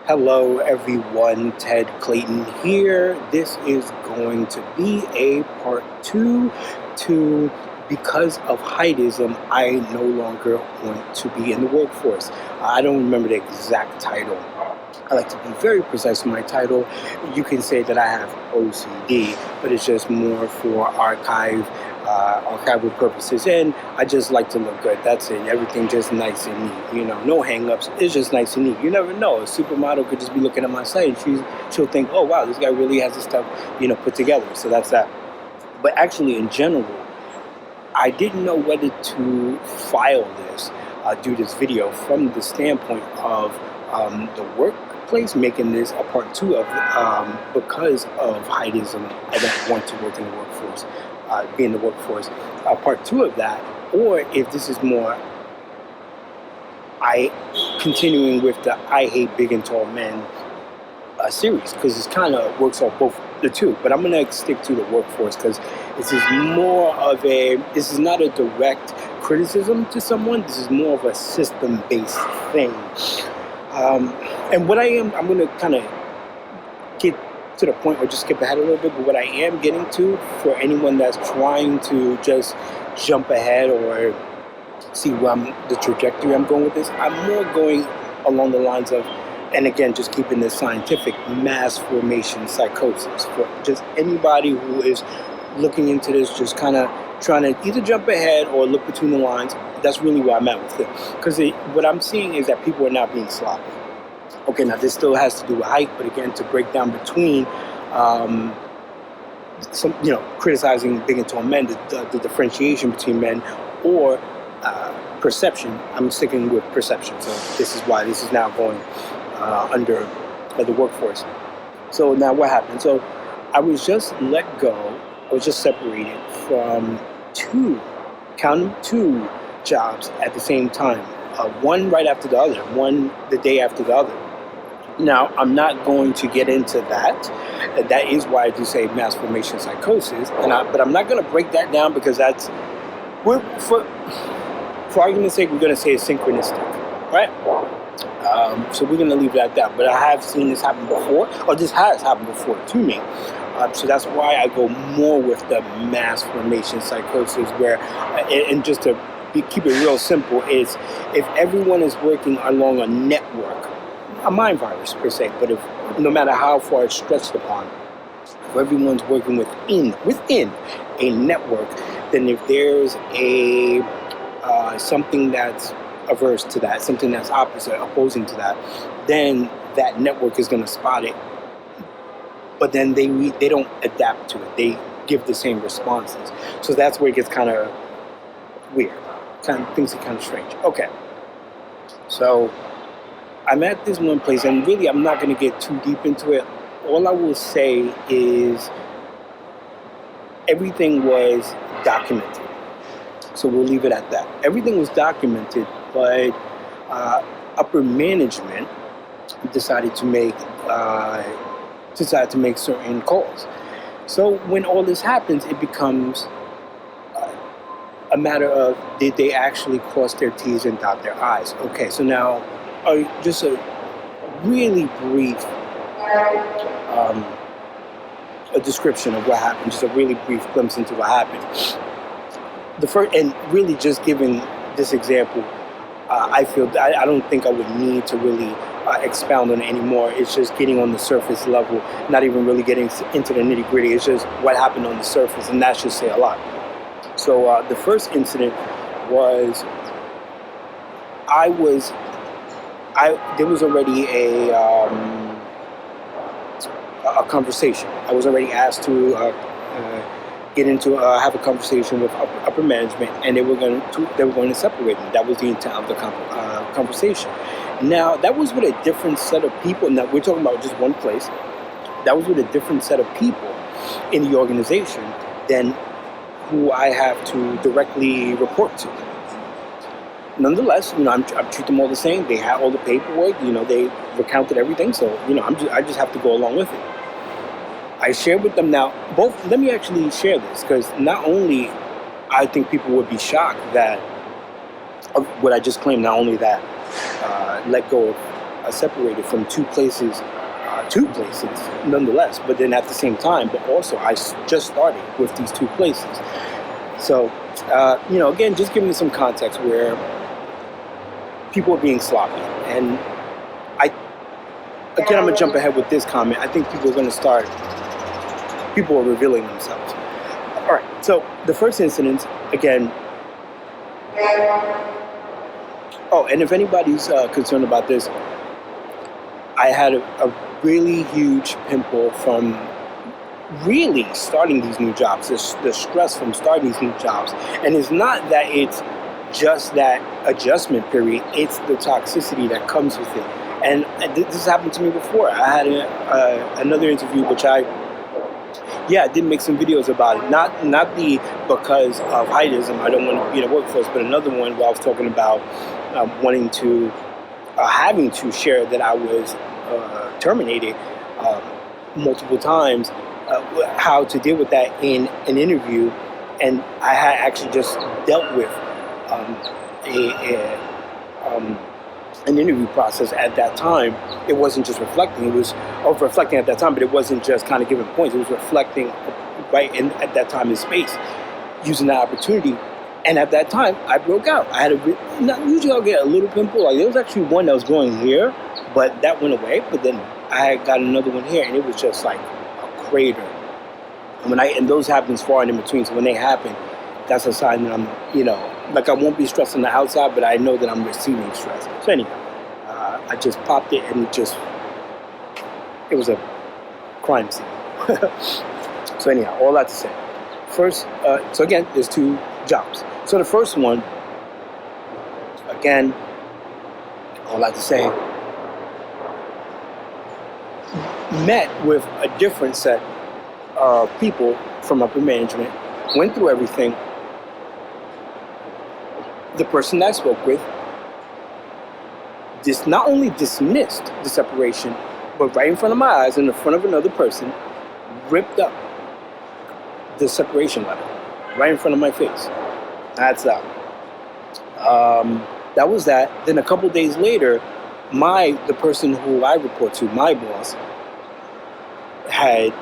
Hello, everyone. Ted Clayton here. This is going to be a part two to because of Heightism, I no longer want to be in the workforce. I don't remember the exact title. I like to be very precise in my title. You can say that I have OCD, but it's just more for archival purposes, and I just like to look good. That's it. Everything just nice and neat. No hang-ups. It's just nice and neat. You never know. A supermodel could just be looking at my site, and she'll think, "Oh wow, this guy really has his stuff, put together." So that's that. But actually, in general, I didn't know whether to file this, do this video from the standpoint of the workplace, making this a part two of because of Heightism. I don't want to work in the workforce, be in the workforce. Part two of that, or if this is more, I continuing with the I Hate Big and Tall Men series, because it kind of works off both the two. But I'm going to stick to the workforce because this is this is not a direct criticism to someone. This is more of a system-based thing. And what I'm going to kind of get to the point, or just skip ahead a little bit, but what I am getting to, for anyone that's trying to just jump ahead or see the trajectory I'm going with this, I'm more going along the lines of, and again, just keeping this scientific, mass formation psychosis. For just anybody who is looking into this, just kind of trying to either jump ahead or look between the lines, that's really where I'm at with it. Because what I'm seeing is that people are now being sloppy. Okay, now this still has to do with height, but again, to break down between some, criticizing big and tall men, the differentiation between men, or perception. I'm sticking with perception. So this is why this is now going under the workforce. So now what happened? So I was just let go. I was just separated from two jobs at the same time. One right after the other, one the day after the other. Now, I'm not going to get into that. That is why I do say mass formation psychosis. But I'm not going to break that down, because for argument's sake, we're going to say it's synchronistic, right? So we're going to leave it at that. But I have seen this happen before, or this has happened before to me. So that's why I go more with the mass formation psychosis, where, and just to keep it real simple, is if everyone is working along a network, a mind virus per se, but if no matter how far it's stretched upon, if everyone's working within a network, then if there's a something that's averse to that, something that's opposing to that, then that network is going to spot it. But then they don't adapt to it. They give the same responses. So that's where it gets kind of weird. Things are kind of strange. Okay. So I'm at this one place, and really I'm not going to get too deep into it. All I will say is everything was documented. So we'll leave it at that. Everything was documented, but upper management decided to make certain calls. So when all this happens, it becomes a matter of, did they actually cross their T's and dot their I's? Okay, so now just a really brief a description of what happened, just a really brief glimpse into what happened. The first, and really just giving this example, I feel I don't think I would need to really expound on it anymore. It's just getting on the surface level, not even really getting into the nitty gritty. It's just what happened on the surface, and that should say a lot. So the first incident was, there was already a conversation. I was already asked to have a conversation with upper management, and they were going to separate me. That was the intent of the conversation. Now, that was with a different set of people. Now, we're talking about just one place. That was with a different set of people in the organization than who I have to directly report to. Nonetheless, I treat them all the same. They had all the paperwork. They recounted everything. So, I just have to go along with it. I shared with them now. Let me actually share this, because not only I think people would be shocked that of what I just claimed. Not only that, let go of separated from two places nonetheless, but then at the same time, but also I just started with these two places. So, again, just giving you some context where people are being sloppy. And I'm going to jump ahead with this comment. I think people are revealing themselves. All right, so the first incident, again, and if anybody's concerned about this, I had a really huge pimple from really starting these new jobs, the stress from starting these new jobs. And it's not that it's just that adjustment period, it's the toxicity that comes with it. And this happened to me before. I had another interview, which I did make some videos about it. Not because of Heightism, I don't want to be in a workforce, but another one where I was talking about having to share that I was terminated multiple times, how to deal with that in an interview. And I had actually just dealt with an interview process at that time. It wasn't just reflecting, it was reflecting at that time, but it wasn't just kind of giving points, it was reflecting right in at that time and space, using that opportunity. And at that time, I broke out. I had usually I'll get a little pimple. Like there was actually one that was growing here, but that went away. But then I had got another one here, and it was just like a crater. And those happen far and in between. So when they happen, that's a sign that I'm, like I won't be stressed on the outside, but I know that I'm receiving stress. So anyhow, I just popped it, and it was a crime scene. So anyhow, all that to say, first, so again, there's two jobs. So the first one, again, all that to say, met with a different set of people from upper management, went through everything. The person that I spoke with not only dismissed the separation, but right in front of my eyes, in the front of another person, ripped up the separation letter right in front of my face. That's that. That was that. Then a couple days later, the person who I report to, my boss, had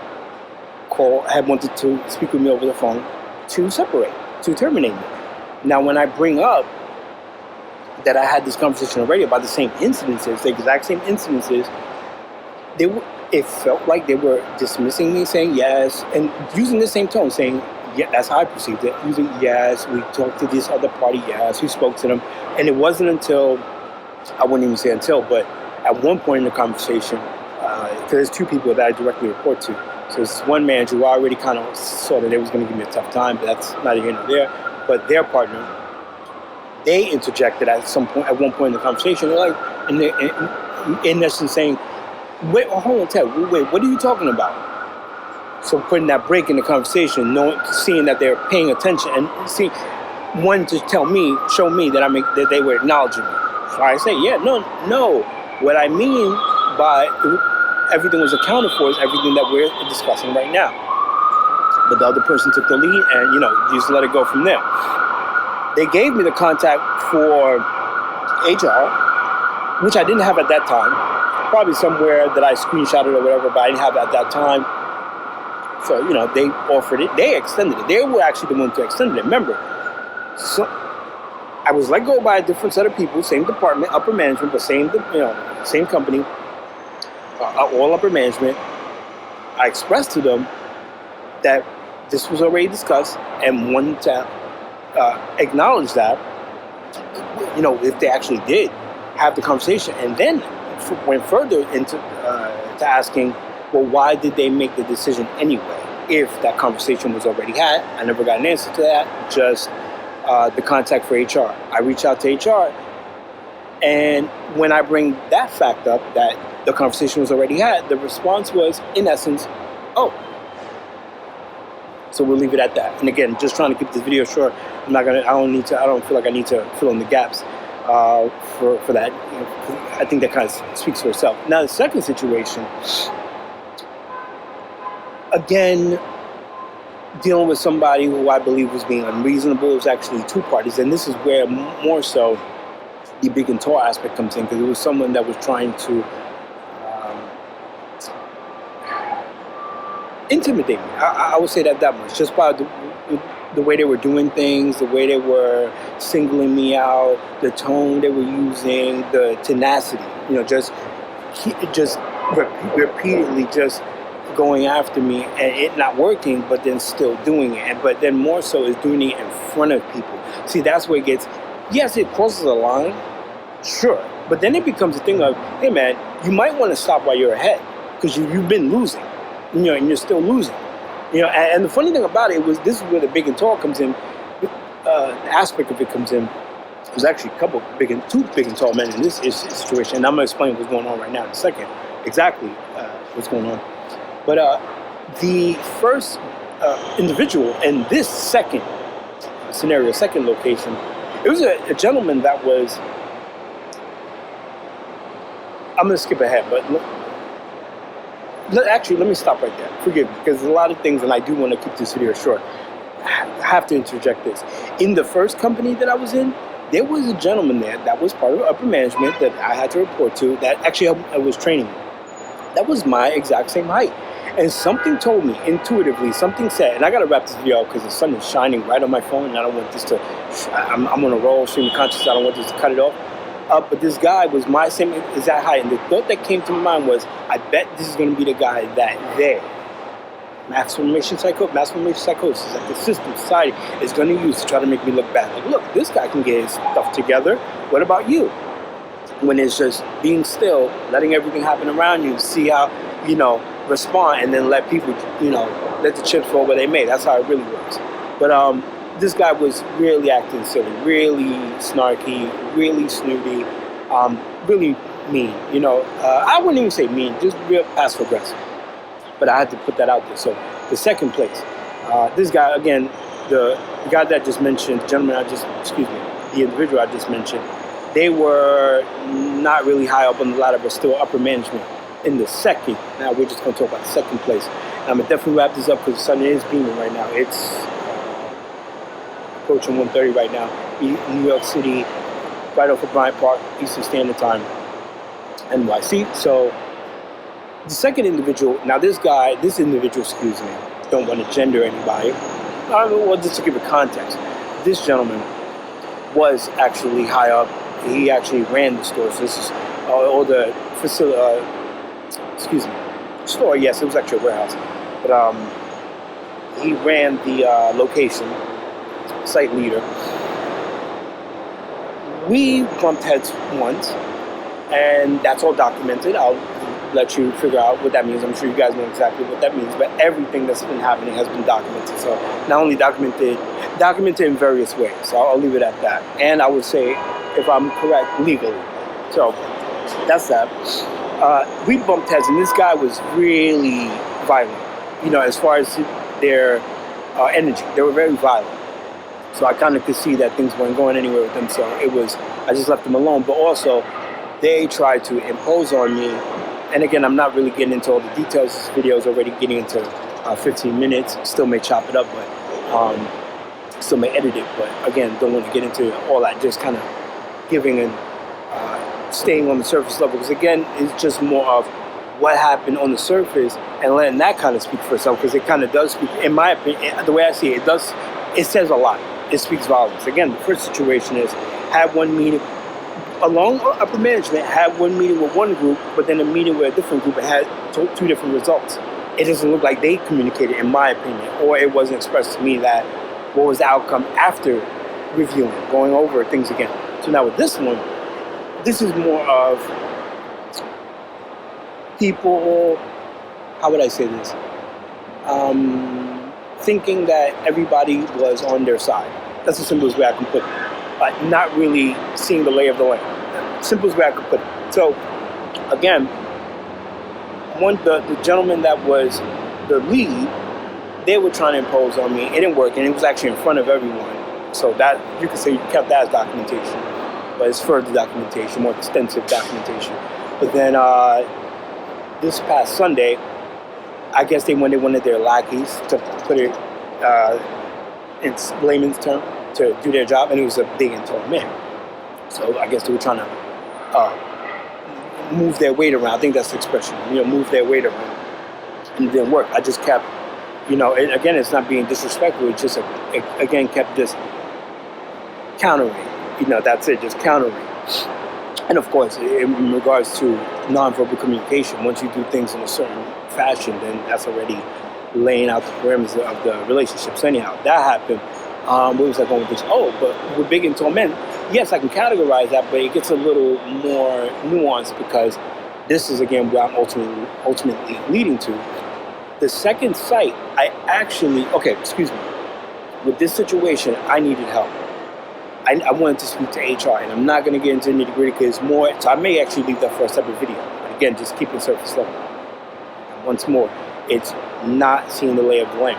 wanted to speak with me over the phone to terminate me. Now, when I bring up that I had this conversation already about the same incidences, the exact same incidences, it felt like they were dismissing me, saying yes, and using the same tone, saying, yeah, that's how I perceived it. Using, yes, we talked to this other party, yes, we spoke to them. And it wasn't until, I wouldn't even say until, but at one point in the conversation, because there's two people that I directly report to. So this one manager who I already kind of saw that they was going to give me a tough time, but that's neither here nor there. But their partner, they interjected at one point in the conversation. They're like, in essence saying, wait, hold on, Ted, wait, what are you talking about? So putting that break in the conversation, seeing that they're paying attention, and wanting to show me that they were acknowledging me. So I say, yeah, no. What I mean by everything was accounted for is everything that we're discussing right now. But the other person took the lead, and just let it go from there. They gave me the contact for HR, which I didn't have at that time. Probably somewhere that I screenshotted or whatever, but I didn't have it at that time. So, they offered it. They extended it. They were actually the ones to extend it. Remember, so I was let go by a different set of people, same department, upper management, but same company, all upper management. I expressed to them that this was already discussed and wanted to acknowledge that, if they actually did have the conversation, and then went further into to asking, well, why did they make the decision anyway? If that conversation was already had, I never got an answer to that. Just the contact for HR. I reach out to HR, and when I bring that fact up, that the conversation was already had, the response was, in essence, oh. So we'll leave it at that. And again, just trying to keep this video short. I don't feel like I need to fill in the gaps for that. I think that kind of speaks for itself. Now, the second situation, again, dealing with somebody who I believe was being unreasonable. It was actually two parties, and this is where more so the big and tall aspect comes in, because it was someone that was trying to intimidate me. I would say that much, just by the way they were doing things, the way they were singling me out, the tone they were using, the tenacity. Just repeatedly just going after me, and it not working, but then still doing it. But then more so is doing it in front of people. See, that's where it gets. Yes, it crosses a line, sure, but then it becomes a thing of, hey man, you might want to stop while you're ahead, because you've been losing. And you're still losing. And the funny thing about it was, this is where the big and tall comes in. The aspect of it comes in. There's actually two big and tall men in this situation, and I'm gonna explain what's going on right now in a second. Exactly what's going on. But the first individual in this second scenario, second location, it was a gentleman that was. I'm gonna skip ahead, but. Actually, let me stop right there. Forgive me, because there's a lot of things, and I do want to keep this video short. I have to interject this. In the first company that I was in, there was a gentleman there that was part of upper management that I had to report to, that actually I was training. That was my exact same height. And something told me, intuitively, something said, and I got to wrap this video up because the sun is shining right on my phone, and I don't want this to, I'm on a roll, stream of consciousness, I don't want this to cut it off. But this guy was my same exact height, and the thought that came to my mind was, I bet this is going to be the guy that mass formation psychosis, that the system, society is going to use to try to make me look bad. Like, look, this guy can get his stuff together. What about you? When it's just being still, letting everything happen around you, see how, respond, and then let people, let the chips fall where they may. That's how it really works. But this guy was really acting silly, really snarky, really snooty, really mean. I wouldn't even say mean, just real passive aggressive. But I had to put that out there. So the second place, this guy, again, the guy that I just mentioned, the individual I just mentioned, they were not really high up on the ladder, but still upper management. In the second, now we're just going to talk about the second place. And I'm going to definitely wrap this up because the sun is beaming right now. It's approaching 1:30 right now. New York City, right off of Bryant Park, Eastern Standard Time, NYC. So the second individual, now this individual, don't want to gender anybody. Well, just to give it context, this gentleman was actually high up. He actually ran the store. So this is all the facility. Store. Yes, it was actually a warehouse, but he ran the location. Site leader. We bumped heads once, and that's all documented. I'll let you figure out what that means. I'm sure you guys know exactly what that means, but everything that's been happening has been documented. So not only documented in various ways. So I'll leave it at that. And I would say, if I'm correct, legally. So that's that. We bumped heads, and this guy was really violent. As far as their energy, they were very violent. So I kind of could see that things weren't going anywhere with them. So I just left them alone. But also, they tried to impose on me. And again, I'm not really getting into all the details. This video is already getting into 15 minutes. Still may chop it up, but still may edit it. But again, don't want to get into all that. Just kind of giving and staying on the surface level. Because again, it's just more of what happened on the surface and letting that kind of speak for itself. Because it kind of does speak, in my opinion, the way I see it, it says a lot. It speaks volumes. Again, the first situation is, had one meeting, along upper management, had one meeting with one group, but then a meeting with a different group, it had two different results. It doesn't look like they communicated, in my opinion, or it wasn't expressed to me that what was the outcome after reviewing, going over things again. So now with this one, this is more of people, how would I say this? Thinking that everybody was on their side. That's the simplest way I can put it. Not really seeing the lay of the land. Simplest way I can put it. So, again, the gentleman that was the lead, they were trying to impose on me. It didn't work, and it was actually in front of everyone. So that, you could say you kept that as documentation. But it's further documentation, more extensive documentation. But then this past Sunday, I guess they wanted their lackeys to put it in layman's term, to do their job, and it was a big and tall man. So I guess they were trying to move their weight around. I think that's the expression, move their weight around. And it didn't work. I just kept, again, it's not being disrespectful. It just, again, kept just countering. That's it, just countering. And of course, in regards to nonverbal communication, once you do things in a certain fashion, then that's already laying out the parameters of the relationships. Anyhow, that happened. What was I going with this? Oh, but with big and tall men, yes, I can categorize that, but it gets a little more nuanced because this is, again, where I'm ultimately leading to. The second site, with this situation, I needed help. I wanted to speak to HR, and I'm not going to get into nitty gritty because it's more, so I may actually leave that for a separate video. But again, just keep it surface level. Once more, it's not seeing the lay of the land.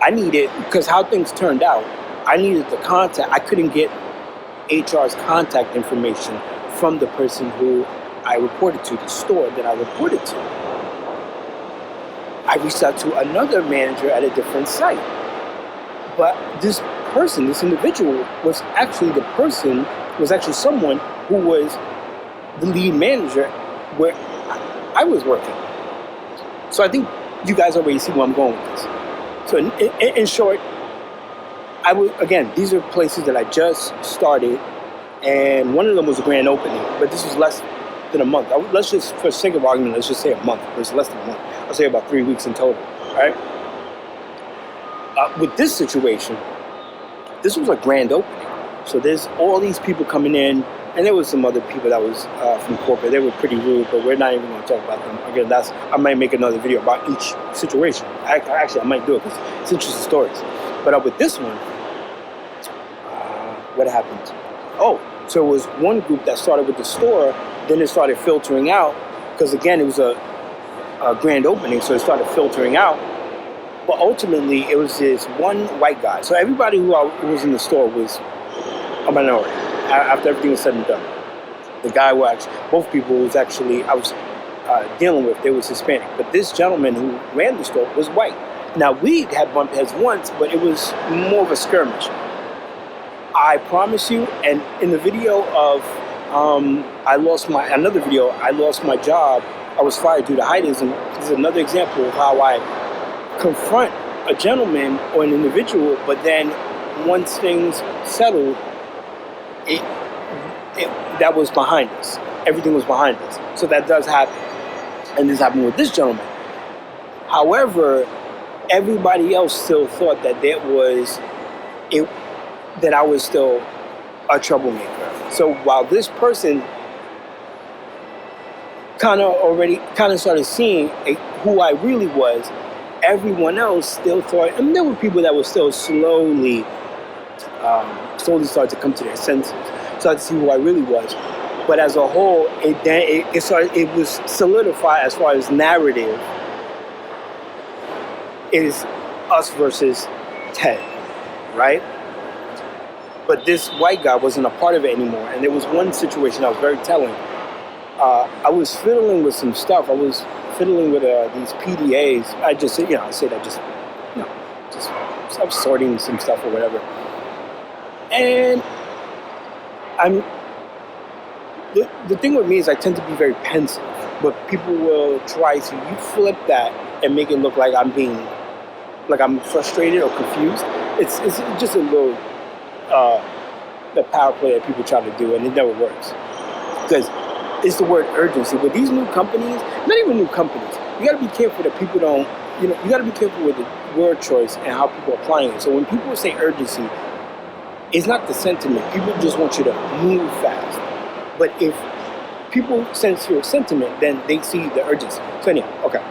I needed, because how things turned out, I needed the contact. I couldn't get HR's contact information from the person who I reported to, the store that I reported to. I reached out to another manager at a different site. But this individual was actually someone who was the lead manager where I was working. So I think you guys already see where I'm going with this. So in short, these are places that I just started, and one of them was a grand opening, but this was less than a month. Let's just, for sake of argument, let's just say a month. It was less than a month. I'll say about 3 weeks in total, all right? With this situation, this was a grand opening. So there's all these people coming in, and there was some other people that was from corporate. They were pretty rude, but we're not even going to talk about them. Again, I might make another video about each situation. Actually, I might do it because it's interesting stories. But with this one, what happened? Oh, so it was one group that started with the store, then it started filtering out, because again, it was a grand opening, so it started filtering out. But ultimately, it was this one white guy. So everybody who was in the store was a minority. After everything was said and done, the guy both people I was dealing with, they was Hispanic. But this gentleman who ran the store was white. Now, we had bumped heads once, but it was more of a skirmish. I promise you, and in the video of I lost my job, I was fired due to Heightism. This is another example of how I confront a gentleman or an individual, but then once things settled, that was behind us. Everything was behind us. So that does happen. And this happened with this gentleman. However, everybody else still thought that that I was still a troublemaker. So while this person kind of started seeing who I really was, everyone else still thought, and there were people that were still slowly started to come to their senses, started to see who I really was. But as a whole, it was solidified as far as narrative is us versus Ted, right? But this white guy wasn't a part of it anymore. And there was one situation that was very telling. I was fiddling with some stuff. I was fiddling with these PDAs. I was sorting some stuff or whatever. And the thing with me is I tend to be very pensive, but people will try to flip that and make it look like I'm frustrated or confused. It's just a little the power play that people try to do, and it never works because it's the word urgency. With these new companies, not even new companies, you got to be careful that people don't. You got to be careful with the word choice and how people are applying it. So when people say urgency, it's not the sentiment. People just want you to move fast. But if people sense your sentiment, then they see the urgency. So anyhow, okay.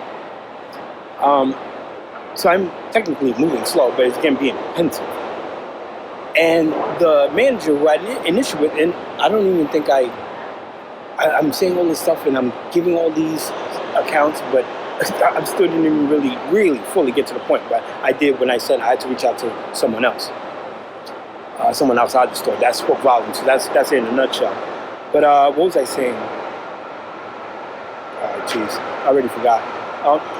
So I'm technically moving slow, but it's again being pensive. And the manager who I had an issue with, and I don't even think I'm saying all this stuff and I'm giving all these accounts, but I still didn't even really fully get to the point. But I did when I said I had to reach out to someone else. Someone outside the store. That spoke volumes. So that's it in a nutshell. But what was I saying? Jeez, I already forgot.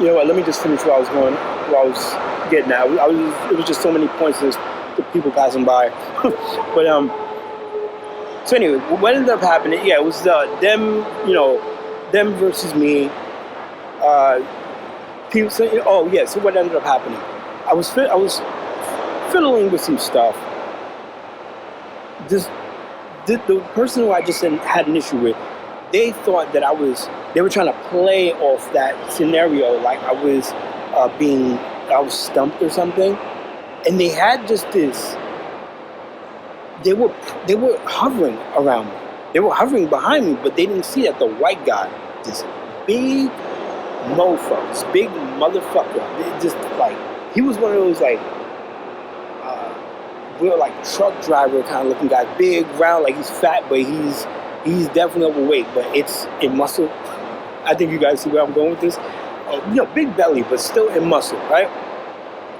You know what? Let me just finish where I was getting at. It was just so many points. There's the people passing by. But So anyway, what ended up happening? Yeah, it was them. Them versus me. People say, "Oh yeah." So what ended up happening? I was fiddling with some stuff. The person who I just had an issue with, they thought that they were trying to play off that scenario, like I was stumped or something, and they had just this. They were hovering around me. They were hovering behind me, but they didn't see that the white guy, this big mofo, this big motherfucker, just like he was one of those like real like truck driver kind of looking guy, big, round, like he's fat, but he's definitely overweight, but it's in muscle. I think you guys see where I'm going with this. Big belly, but still in muscle, right?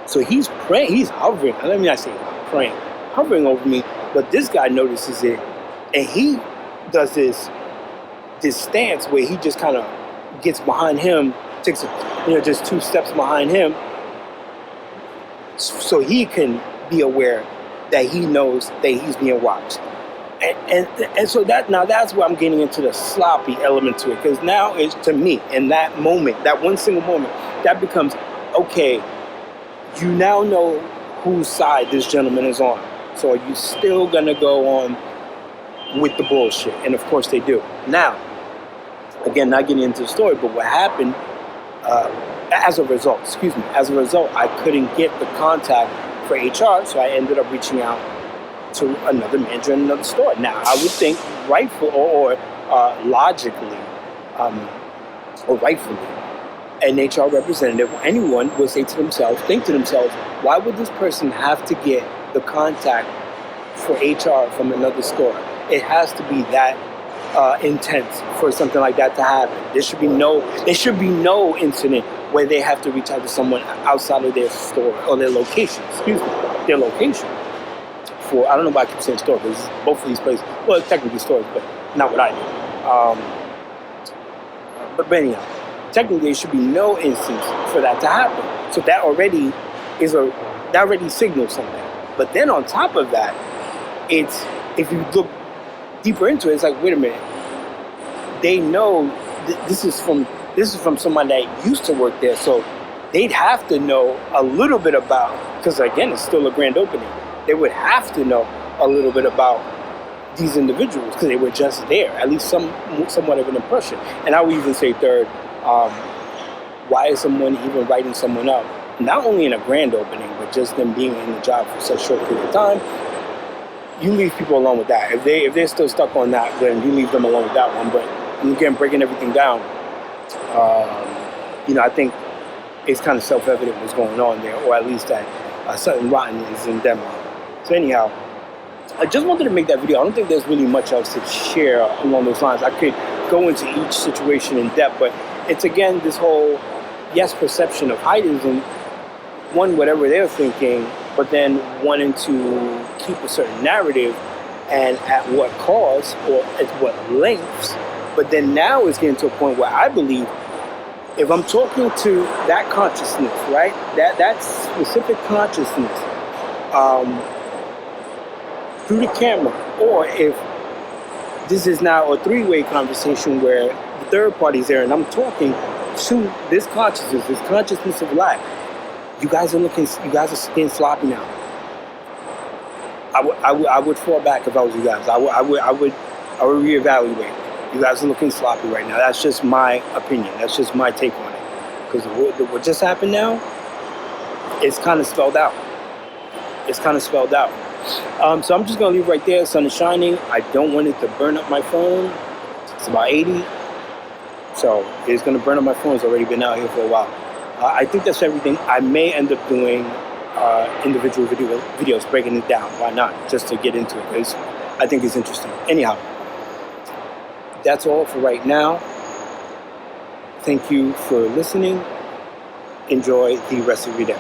So he's praying, he's hovering. Let me not say praying, hovering over me. But this guy notices it, and he does this stance where he just kind of gets behind him, takes just 2 steps behind him, so he can be aware that he knows that he's being watched. And so that's where I'm getting into the sloppy element to it, because now it's, to me, in that moment, that one single moment, that becomes, okay, you now know whose side this gentleman is on. So are you still gonna go on with the bullshit? And of course they do. Now, again, not getting into the story, but what happened as a result, I couldn't get the contact for HR, so I ended up reaching out to another manager in another store. Now, I would think logically, or rightfully, an HR representative, anyone would think to themselves, why would this person have to get the contact for HR from another store? It has to be that intense for something like that to happen. There should be no incident where they have to reach out to someone outside of their store or their location. Their location. For, I don't know why I keep saying store, because both of these places, well, technically stores, but not what I do. But anyhow, technically there should be no instance for that to happen. So that already signals something. But then on top of that, it's, if you look deeper into it, it's like, wait a minute, they know this is from someone that used to work there, so they'd have to know a little bit about, because again, it's still a grand opening, they would have to know a little bit about these individuals because they were just there, at least somewhat of an impression. And I would even say third, why is someone even writing someone up? Not only in a grand opening, but just them being in the job for such a short period of time. You leave people alone with that. If they're still stuck on that, then you leave them alone with that one. But again, breaking everything down, I think it's kind of self-evident what's going on there, or at least that something rotten is in Denmark. So anyhow, I just wanted to make that video. I don't think there's really much else to share along those lines. I could go into each situation in depth, but it's again this whole, perception of Heightism, one, whatever they're thinking, but then wanting to keep a certain narrative, and at what cost or at what lengths. But then now it's getting to a point where I believe if I'm talking to that consciousness, right, that specific consciousness, through the camera, or if this is now a 3-way conversation where the third party's there and I'm talking to this consciousness of life, you guys are skin sloppy now. I would fall back if I was you guys. I would reevaluate. You guys are looking sloppy right now. That's just my opinion. That's just my take on it. Because what just happened now, it's kind of spelled out. So I'm just going to leave right there. Sun is shining. I don't want it to burn up my phone. It's about 80. So it's going to burn up my phone. It's already been out here for a while. I think that's everything. I may end up doing individual videos, breaking it down. Why not? Just to get into it. Because I think it's interesting. Anyhow, that's all for right now. Thank you for listening. Enjoy the rest of your day.